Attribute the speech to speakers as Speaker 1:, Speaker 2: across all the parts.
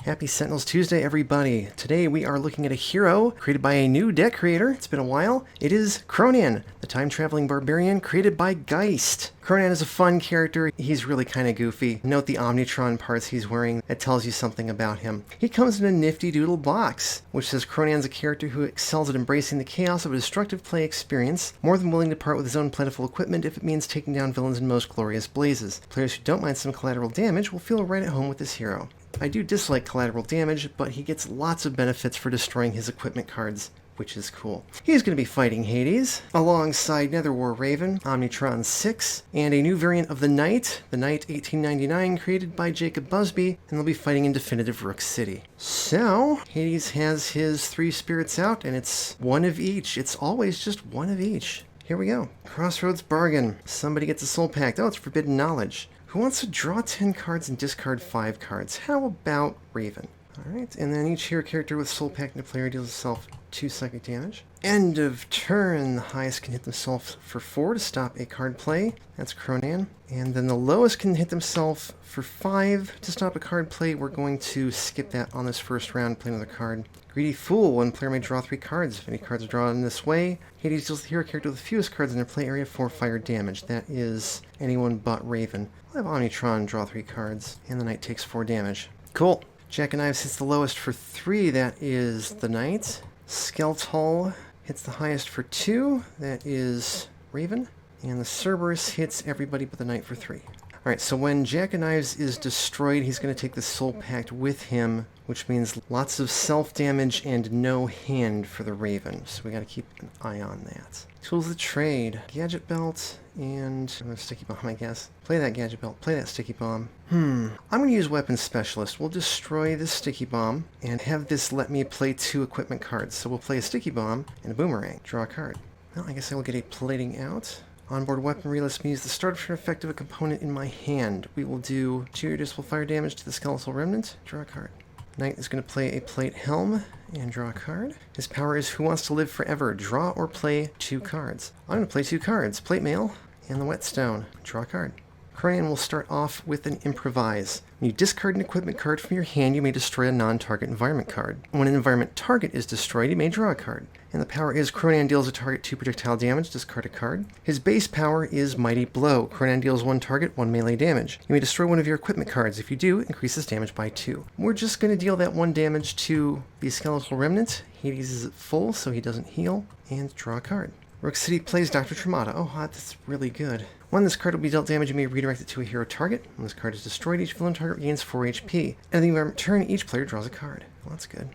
Speaker 1: Happy Sentinels Tuesday, everybody. Today we are looking at a hero created by a new deck creator. It's been a while. It is Chronan, the time-traveling barbarian created by Geist. Chronan is a fun character. He's really kind of goofy. Note the Omnitron parts he's wearing. That tells you something about him. He comes in a nifty doodle box, which says Chronan's a character who excels at embracing the chaos of a destructive play experience, more than willing to part with his own plentiful equipment if it means taking down villains in most glorious blazes. Players who don't mind some collateral damage will feel right at home with this hero. I do dislike collateral damage, but he gets lots of benefits for destroying his equipment cards, which is cool. He's going to be fighting Hades, alongside Netherwar Raven, Omnitron 6, and a new variant of the Knight 1899, created by Jacob Busby, and they'll be fighting in Definitive Rook City. So, Hades has his 3 spirits out, and it's one of each. It's always just one of each. Here we go. Crossroads Bargain. Somebody gets a Soul Pact. Oh, it's Forbidden Knowledge. Who wants to draw 10 cards and discard 5 cards? How about Raven? Alright, and then each hero character with Soul Pact in the player deals itself 2 psychic damage. End of turn, the highest can hit themselves for 4 to stop a card play. That's Chronan. And then the lowest can hit themselves for 5 to stop a card play. We're going to skip that on this first round, play another card. Greedy Fool, one player may draw 3 cards. If any cards are drawn in this way, Hades deals the hero character with the fewest cards in their play area for fire damage. That is anyone but Raven. I'll have Omnitron draw 3 cards, and the Knight takes 4 damage. Cool. Jack of Knives hits the lowest for 3, that is the Knight. Skeletal hits the highest for 2, that is Raven. And the Cerberus hits everybody but the Knight for 3. Alright, so when Jack of Knives is destroyed, he's going to take the Soul Pact with him, which means lots of self-damage and no hand for the Raven. So we got to keep an eye on that. Tools of the Trade. Gadget Belt and a Sticky Bomb, I guess. Play that Gadget Belt. Play that Sticky Bomb. I'm going to use Weapon Specialist. We'll destroy this Sticky Bomb and have this let me play 2 equipment cards. So we'll play a Sticky Bomb and a Boomerang. Draw a card. Well, I guess I will get a Plating out. Onboard weaponry lets me use the start of turn effect of a component in my hand. We will do 2 reducible fire damage to the Skeletal Remnant. Draw a card. Knight is going to play a Plate Helm and draw a card. His power is Who Wants to Live Forever. Draw or play 2 cards. I'm going to play 2 cards. Plate Mail and the Whetstone. Draw a card. Chronan will start off with an Improvise. When you discard an equipment card from your hand, you may destroy a non-target environment card. When an environment target is destroyed, you may draw a card. And the power is Chronan deals a target 2 projectile damage, discard a card. His base power is Mighty Blow. Chronan deals 1 target, 1 melee damage. You may destroy one of your equipment cards. If you do, it increases damage by 2. We're just going to deal that 1 damage to the Skeletal Remnant. Hades is at full, so he doesn't heal. And draw a card. Rook City plays Dr. Tremata. Oh, that's really good. When this card will be dealt damage, you may redirect it to a hero target. When this card is destroyed, each villain target gains 4 HP. At the environment turn, each player draws a card. Well, that's good.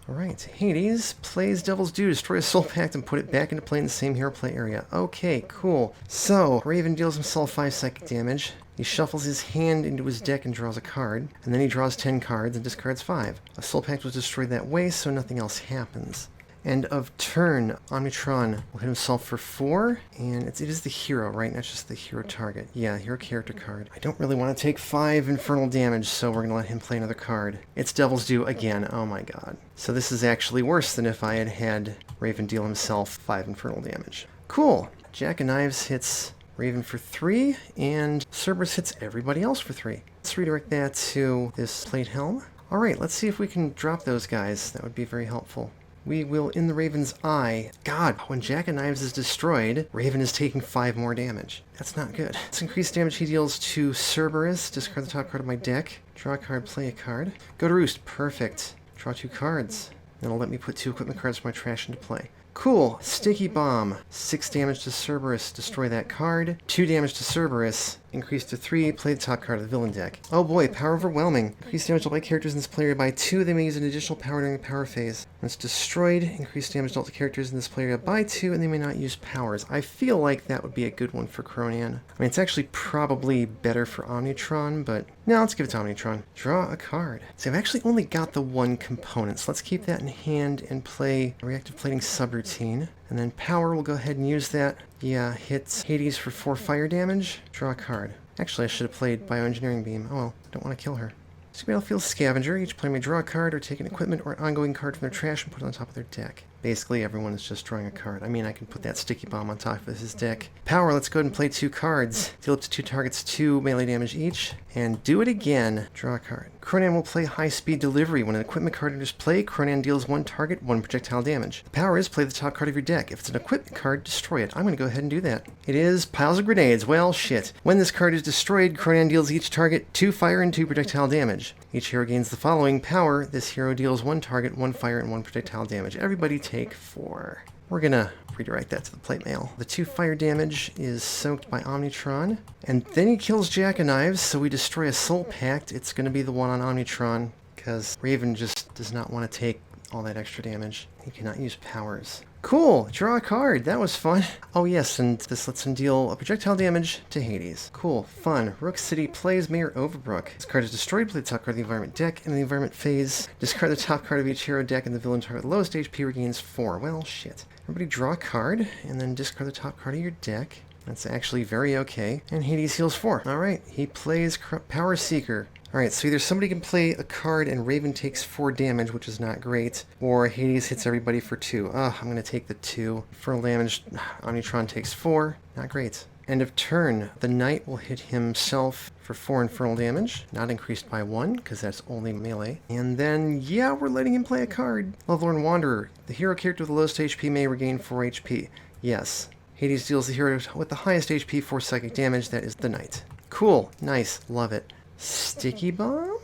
Speaker 1: Alright, Hades plays Devil's Due, destroy a Soul Pact and put it back into play in the same hero play area. Okay, cool. So, Raven deals himself 5 psychic damage. He shuffles his hand into his deck and draws a card, and then he draws 10 cards and discards 5. A Soul Pact was destroyed that way, so nothing else happens. End of turn, Omnitron will hit himself for 4, and it is the hero, right? Not just the hero target. Yeah, hero character card. I don't really want to take 5 infernal damage, so we're going to let him play another card. It's Devil's Due again. Oh my god. So this is actually worse than if I had had Raven deal himself 5 infernal damage. Cool. Jack of Knives hits Raven for 3, and Cerberus hits everybody else for 3. Let's redirect that to this Plate Helm. Alright, let's see if we can drop those guys. That would be very helpful. We will In the Raven's Eye. God, when Jack of Knives is destroyed, Raven is taking 5 more damage. That's not good. This increased damage he deals to Cerberus. Discard the top card of my deck. Draw a card, play a card. Go to Roost. Perfect. Draw 2 cards. Then it'll let me put 2 equipment cards from my trash into play. Cool. Sticky Bomb. 6 damage to Cerberus. Destroy that card. 2 damage to Cerberus. Increase to 3. Play the top card of the villain deck. Oh boy, Power Overwhelming. Increase damage dealt by characters in this player by 2. They may use an additional power during the power phase. When it's destroyed, increase damage dealt to characters in this player by 2, and they may not use powers. I feel like that would be a good one for Chronan. I mean, it's actually probably better for Omnitron, but no, let's give it to Omnitron. Draw a card. So I've actually only got the 1 component, so let's keep that in hand and play a Reactive Plating subroutine. And then Power, we'll go ahead and use that. Yeah, hits Hades for 4 fire damage. Draw a card. Actually, I should have played Bioengineering Beam. Oh well, don't want to kill her. So Battlefield Scavenger. Each player may draw a card or take an equipment or ongoing card from their trash and put it on top of their deck. Basically, everyone is just drawing a card. I mean, I can put that sticky bomb on top of his deck. Power, let's go ahead and play 2 cards. Deal up to 2 targets 2 melee damage each. And do it again. Draw a card. Chronan will play High Speed Delivery. When an equipment card enters play, Chronan deals 1 target, 1 projectile damage. The power is play the top card of your deck. If it's an equipment card, destroy it. I'm going to go ahead and do that. It is Piles of Grenades. Well, shit. When this card is destroyed, Chronan deals each target 2 fire and 2 projectile damage. Each hero gains the following power. This hero deals 1 target, 1 fire, and 1 projectile damage. Everybody take 4. We're gonna redirect that to the plate mail. The 2 fire damage is soaked by Omnitron. And then he kills Jack of Knives, so we destroy a Soul Pact. It's gonna be the one on Omnitron, because Raven just does not want to take all that extra damage. He cannot use powers. Cool! Draw a card! That was fun! Oh yes, and this lets him deal a projectile damage to Hades. Cool. Fun. Rook City plays Mayor Overbrook. This card is destroyed. Play the top card of the environment deck. In the environment phase, discard the top card of each hero deck, and the villain target with the lowest HP regains 4. Well, shit. Everybody draw a card, and then discard the top card of your deck. That's actually very okay. And Hades heals 4. Alright, he plays Power Seeker. Alright, so either somebody can play a card and Raven takes 4 damage, which is not great, or Hades hits everybody for 2. I'm going to take the 2. For damage, Omnitron takes 4. Not great. End of turn. The knight will hit himself for 4 infernal damage, not increased by 1, because that's only melee. And then, yeah, we're letting him play a card. Lovelorn Wanderer. The hero character with the lowest HP may regain 4 HP. Yes. Hades deals the hero with the highest HP 4 psychic damage. That is the knight. Cool. Nice. Love it. Sticky Bomb?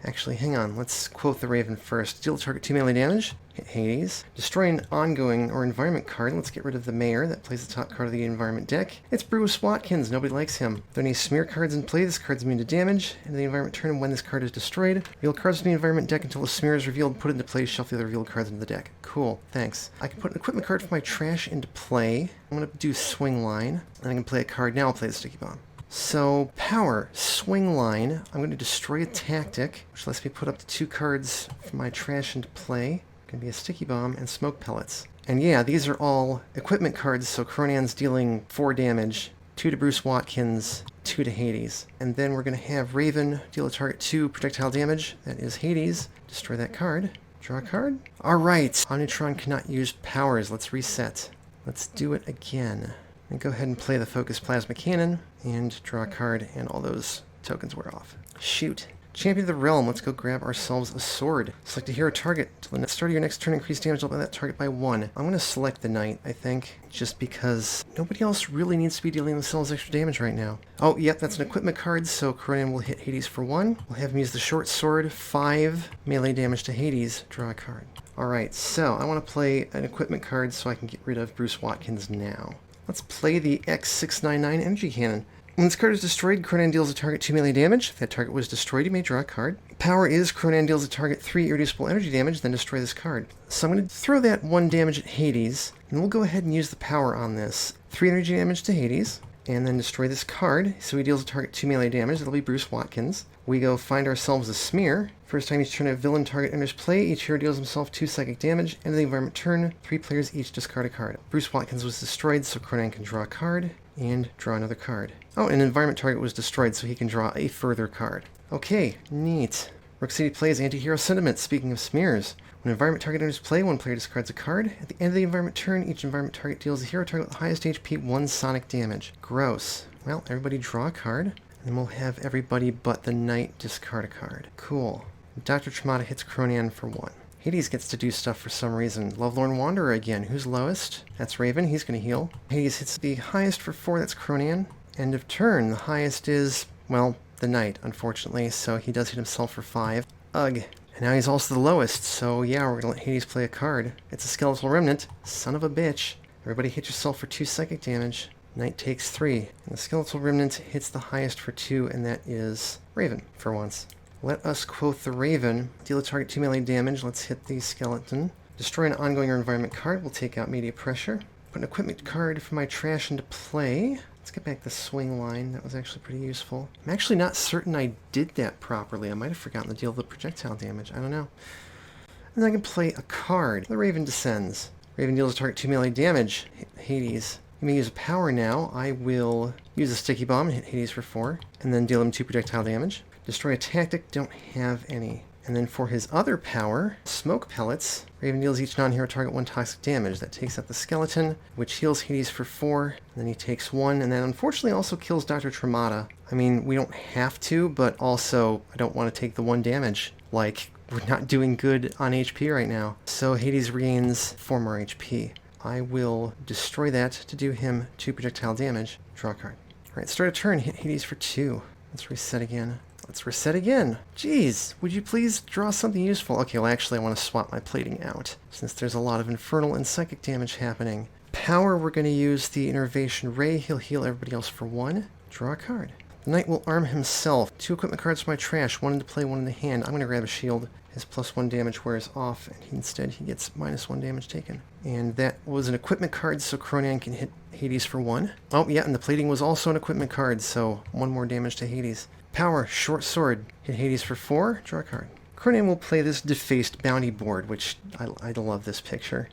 Speaker 1: Actually, hang on. Let's quote the Raven first. Deal target 2 melee damage. Hit Hades. Destroy an ongoing or environment card. Let's get rid of the Mayor. That plays the top card of the environment deck. It's Bruce Watkins. Nobody likes him. There are any smear cards in play. This card's immune to damage. In the environment turn, when this card is destroyed, reveal cards from the environment deck until the smear is revealed. Put it into play. Shuffle the other revealed cards into the deck. Cool. Thanks. I can put an equipment card from my trash into play. I'm going to do Swing Line. And I can play a card. Now I'll play the Sticky Bomb. So, power, swing line. I'm going to destroy a tactic, which lets me put up to 2 cards from my trash into play. Going to be a sticky bomb and smoke pellets. And yeah, these are all equipment cards, so Chronan's dealing 4 damage, 2 to Bruce Watkins, 2 to Hades. And then we're going to have Raven deal a target 2 projectile damage. That is Hades. Destroy that card. Draw a card. Alright, Omnitron cannot use powers. Let's reset. Let's do it again. And go ahead and play the Focus Plasma Cannon, and draw a card, and all those tokens wear off. Shoot. Champion of the Realm, let's go grab ourselves a sword. Select a hero target. Till the start of your next turn, increase damage by that target by 1. I'm going to select the knight, I think, just because nobody else really needs to be dealing themselves extra damage right now. Oh, yep, that's an equipment card, so Chronan will hit Hades for 1. We'll have him use the short sword, 5 melee damage to Hades. Draw a card. Alright, so I want to play an equipment card so I can get rid of Bruce Watkins now. Let's play the X699 Energy Cannon. When this card is destroyed, Chronan deals a target 2 melee damage. If that target was destroyed, you may draw a card. Power is Chronan deals a target 3 irreducible energy damage, then destroy this card. So I'm going to throw that 1 damage at Hades, and we'll go ahead and use the power on this. 3 energy damage to Hades, and then destroy this card. So he deals a target 2 melee damage. That'll be Bruce Watkins. We go find ourselves a smear. First time each turn a villain target enters play, each hero deals himself 2 psychic damage. End of the environment turn, 3 players each discard a card. Bruce Watkins was destroyed, so Chronan can draw a card and draw another card. Oh, an environment target was destroyed, so he can draw a further card. Okay, neat. Rook City plays Anti-Hero Sentiment. Speaking of smears, when an environment target enters play, 1 player discards a card. At the end of the environment turn, each environment target deals a hero target with the highest HP 1 sonic damage. Gross. Well, everybody draw a card. And we'll have everybody but the knight discard a card. Cool. Dr. Tremata hits Chronan for 1. Hades gets to do stuff for some reason. Lovelorn Wanderer again. Who's lowest? That's Raven. He's going to heal. Hades hits the highest for 4. That's Chronan. End of turn. The highest is, well, the knight, unfortunately. So he does hit himself for 5. Ugh. And now he's also the lowest. So yeah, we're going to let Hades play a card. It's a Skeletal Remnant. Son of a bitch. Everybody hit yourself for 2 psychic damage. Knight takes 3. And the Skeletal Remnant hits the highest for 2, and that is Raven for once. Let us quote the Raven. Deal a target 2 melee damage. Let's hit the skeleton. Destroy an ongoing or environment card. We'll take out media pressure. Put an equipment card from my trash into play. Let's get back the swing line. That was actually pretty useful. I'm actually not certain I did that properly. I might have forgotten to deal the projectile damage. I don't know. And then I can play a card. The Raven descends. Raven deals a target 2 melee damage. Hades. You may use a power now. I will use a sticky bomb and hit Hades for 4. And then deal him 2 projectile damage. Destroy a tactic, don't have any. And then for his other power, Smoke Pellets, Raven deals each non-hero target 1 toxic damage. That takes out the skeleton, which heals Hades for 4. And then he takes 1, and then unfortunately also kills Dr. Tremata. I mean, we don't have to, but also I don't want to take the 1 damage. Like, we're not doing good on HP right now. So Hades regains 4 more HP. I will destroy that to do him 2 projectile damage. Draw a card. Alright, start a turn, hit Hades for 2. Let's reset again. Let's reset again. Jeez, would you please draw something useful? Okay, well actually I want to swap my plating out, since there's a lot of infernal and psychic damage happening. Power, we're going to use the Innervation Ray. He'll heal everybody else for 1. Draw a card. The knight will arm himself. 2 equipment cards for my trash, 1 into play, 1 in the hand. I'm going to grab a shield. His +1 damage wears off, and instead he gets -1 damage taken. And that was an equipment card, so Chronan can hit Hades for 1. Oh, yeah, and the plating was also an equipment card, so 1 more damage to Hades. Power, Short Sword, hit Hades for 4, draw a card. Chronan will play this Defaced Bounty board, which I love this picture.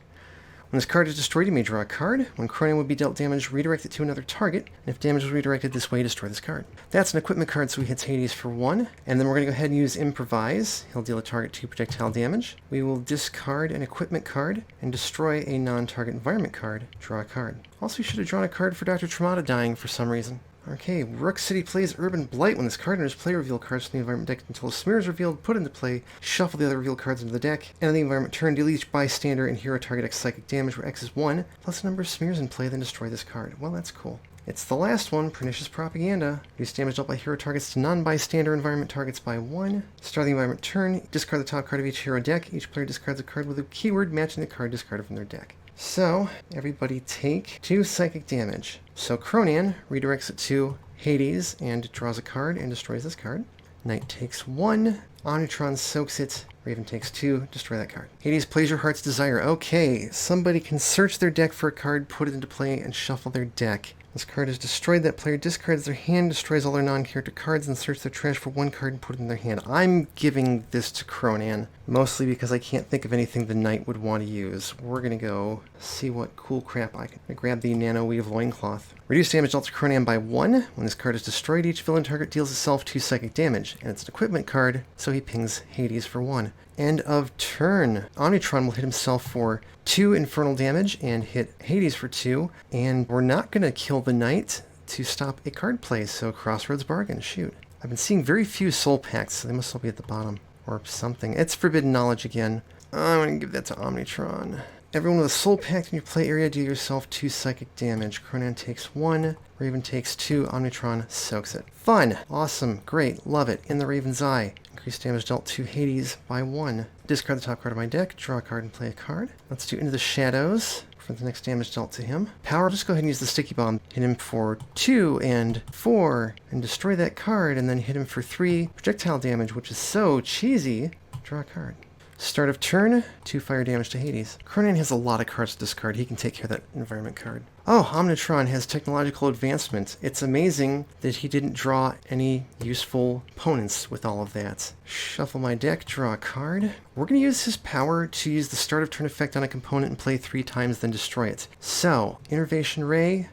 Speaker 1: When this card is destroyed, you may draw a card. When Chronan would be dealt damage, redirect it to another target. And if damage was redirected this way, destroy this card. That's an equipment card, so he hits Hades for 1. And then we're going to go ahead and use Improvise. He'll deal a target 2 projectile damage. We will discard an equipment card and destroy a non-target environment card. Draw a card. Also, you should have drawn a card for Dr. Tremata dying for some reason. Okay, Rook City plays Urban Blight. When this card enters play, reveal cards from the environment deck until a smear is revealed, put into play, shuffle the other revealed cards into the deck, and on the environment turn, deal each bystander and hero target X psychic damage, where X is 1, plus the number of smears in play, then destroy this card. Well, that's cool. It's the last one, Pernicious Propaganda. Reduce damage dealt by hero targets to non-bystander environment targets by 1. Start the environment turn, discard the top card of each hero deck. Each player discards a card with a keyword matching the card discarded from their deck. So, everybody take 2 psychic damage. So Chronan redirects it to Hades and draws a card and destroys this card. Knight takes 1. Omnitron soaks it. Raven takes 2. Destroy that card. Hades plays your heart's desire. Okay, somebody can search their deck for a card, put it into play, and shuffle their deck. This card is destroyed. That player discards their hand, destroys all their non-character cards, and search their trash for 1 card and put it in their hand. I'm giving this to Chronan, mostly because I can't think of anything the knight would want to use. We're going to go see what cool crap I can. Grab the Nano Weave Loincloth. Reduce damage dealt to Chronan by 1. When this card is destroyed, each villain target deals itself 2 psychic damage, and it's an equipment card, so he pings Hades for 1. End of turn. Omnitron will hit himself for 2 infernal damage and hit Hades for 2, and we're not going to kill the knight to stop a card play, so Crossroads Bargain, shoot. I've been seeing very few soul packs, so they must all be at the bottom, or something. It's Forbidden Knowledge again. I'm going to give that to Omnitron. Everyone with a soul pact in your play area, deal yourself 2 psychic damage. Chronan takes 1, Raven takes 2, Omnitron soaks it. Fun! Awesome, great, love it. In the Raven's Eye. Increase damage dealt to Hades by 1. Discard the top card of my deck, draw a card and play a card. Let's do Into the Shadows for the next damage dealt to him. Power, just go ahead and use the Sticky Bomb. Hit him for 2 and 4, and destroy that card, and then hit him for 3 projectile damage, which is so cheesy. Draw a card. Start of turn, 2 fire damage to Hades. Chronan has a lot of cards to discard. He can take care of that environment card. Oh, Omnitron has technological advancement. It's amazing that he didn't draw any useful opponents with all of that. Shuffle my deck, draw a card. We're going to use his power to use the start of turn effect on a component and play 3 times, then destroy it. So, Innervation Ray,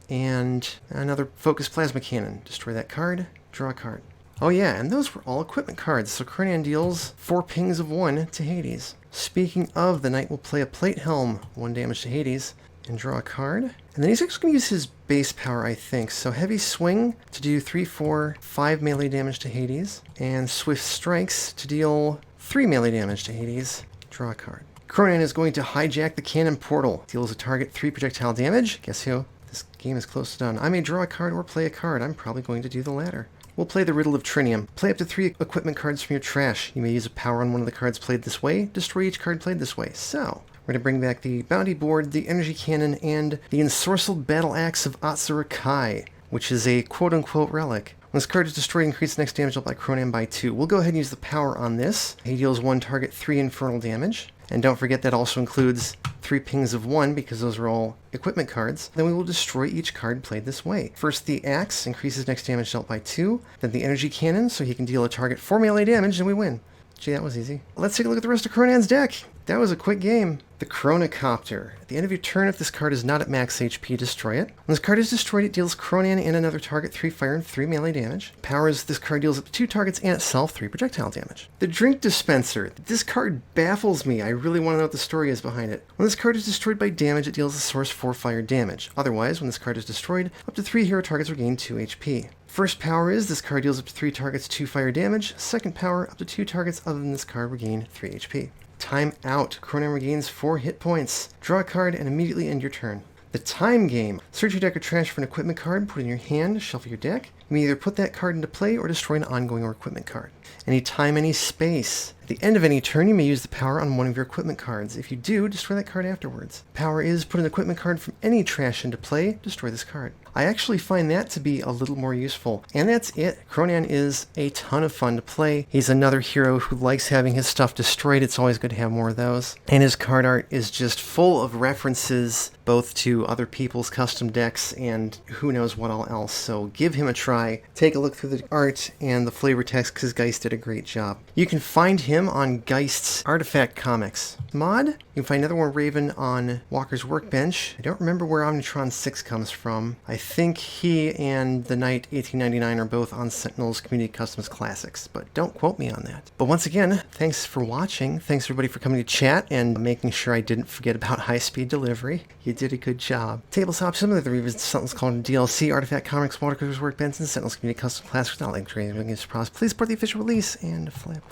Speaker 1: and another Focus Plasma Cannon. Destroy that card, draw a card. Oh yeah, and those were all equipment cards, so Chronan deals 4 pings of 1 to Hades. Speaking of, the knight will play a Plate Helm, 1 damage to Hades, and draw a card. And then he's actually going to use his base power, I think. So Heavy Swing to do 3, 4, 5 melee damage to Hades, and Swift Strikes to deal 3 melee damage to Hades. Draw a card. Chronan is going to hijack the cannon portal. Deals a target 3 projectile damage. Guess who? This game is close to done. I may draw a card or play a card. I'm probably going to do the latter. We'll play the Riddle of Trinium. Play up to 3 equipment cards from your trash. You may use a power on one of the cards played this way. Destroy each card played this way. So, we're going to bring back the Bounty Board, the Energy Cannon, and the Ensorcelled Battle Axe of Atsura Kai, which is a quote-unquote relic. When this card is destroyed, increase the next damage dealt by Chronan by 2. We'll go ahead and use the power on this. He deals 1 target 3 infernal damage. And don't forget that also includes 3 pings of 1, because those are all equipment cards. Then we will destroy each card played this way. First, the Axe increases next damage dealt by 2. Then the Energy Cannon, so he can deal a target 4 melee damage, and we win. Gee, that was easy. Let's take a look at the rest of Chronan's deck. That was a quick game. The Chronocopter. At the end of your turn, if this card is not at max HP, destroy it. When this card is destroyed, it deals Chronan and another target 3 fire and 3 melee damage. Powers, this card deals up to 2 targets and itself 3 projectile damage. The Drink Dispenser. This card baffles me. I really want to know what the story is behind it. When this card is destroyed by damage, it deals the source 4 fire damage. Otherwise, when this card is destroyed, up to 3 hero targets regain 2 HP. First power is, this card deals up to 3 targets 2 fire damage. Second power, up to 2 targets other than this card regain 3 HP. Time out. Chronan regains 4 hit points. Draw a card and immediately end your turn. The Time Game. Search your deck or trash for an equipment card, put it in your hand, shuffle your deck. You may either put that card into play or destroy an ongoing or equipment card. Any time, any space. At the end of any turn, you may use the power on one of your equipment cards. If you do, destroy that card afterwards. Power is put an equipment card from any trash into play, destroy this card. I actually find that to be a little more useful. And that's it. Chronan is a ton of fun to play. He's another hero who likes having his stuff destroyed. It's always good to have more of those. And his card art is just full of references both to other people's custom decks and who knows what all else. So give him a try. Take a look through the art and the flavor text because Geist did a great job. You can find him on Geist's Artifact Comics mod. You can find Another One Raven on Walker's Workbench. I don't remember where Omnitron 6 comes from. I think he and the Knight 1899 are both on Sentinels Community Customs Classics, but don't quote me on that. But once again, thanks for watching. Thanks everybody for coming to chat and making sure I didn't forget about high-speed delivery. You did a good job. Tabletop Simulator, the reviews of Sentinels called DLC, Artifact Comics, Watercolors Workbench, and Sentinels Community Custom Classics without link trading. Please support the official release and flip.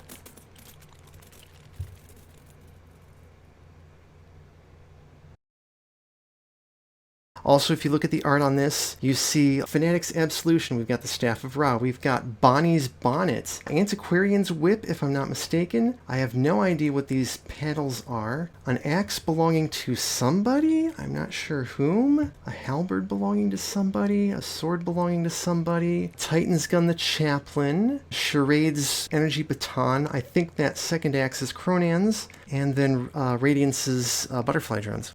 Speaker 1: Also, if you look at the art on this, you see Fanatic's Absolution. We've got the Staff of Ra. We've got Bonnie's Bonnet. Antiquarian's Whip, if I'm not mistaken. I have no idea what these paddles are. An axe belonging to somebody? I'm not sure whom. A halberd belonging to somebody. A sword belonging to somebody. Titan's Gun the Chaplain. Charade's Energy Baton. I think that second axe is Chronan's. And then Radiance's Butterfly Drones.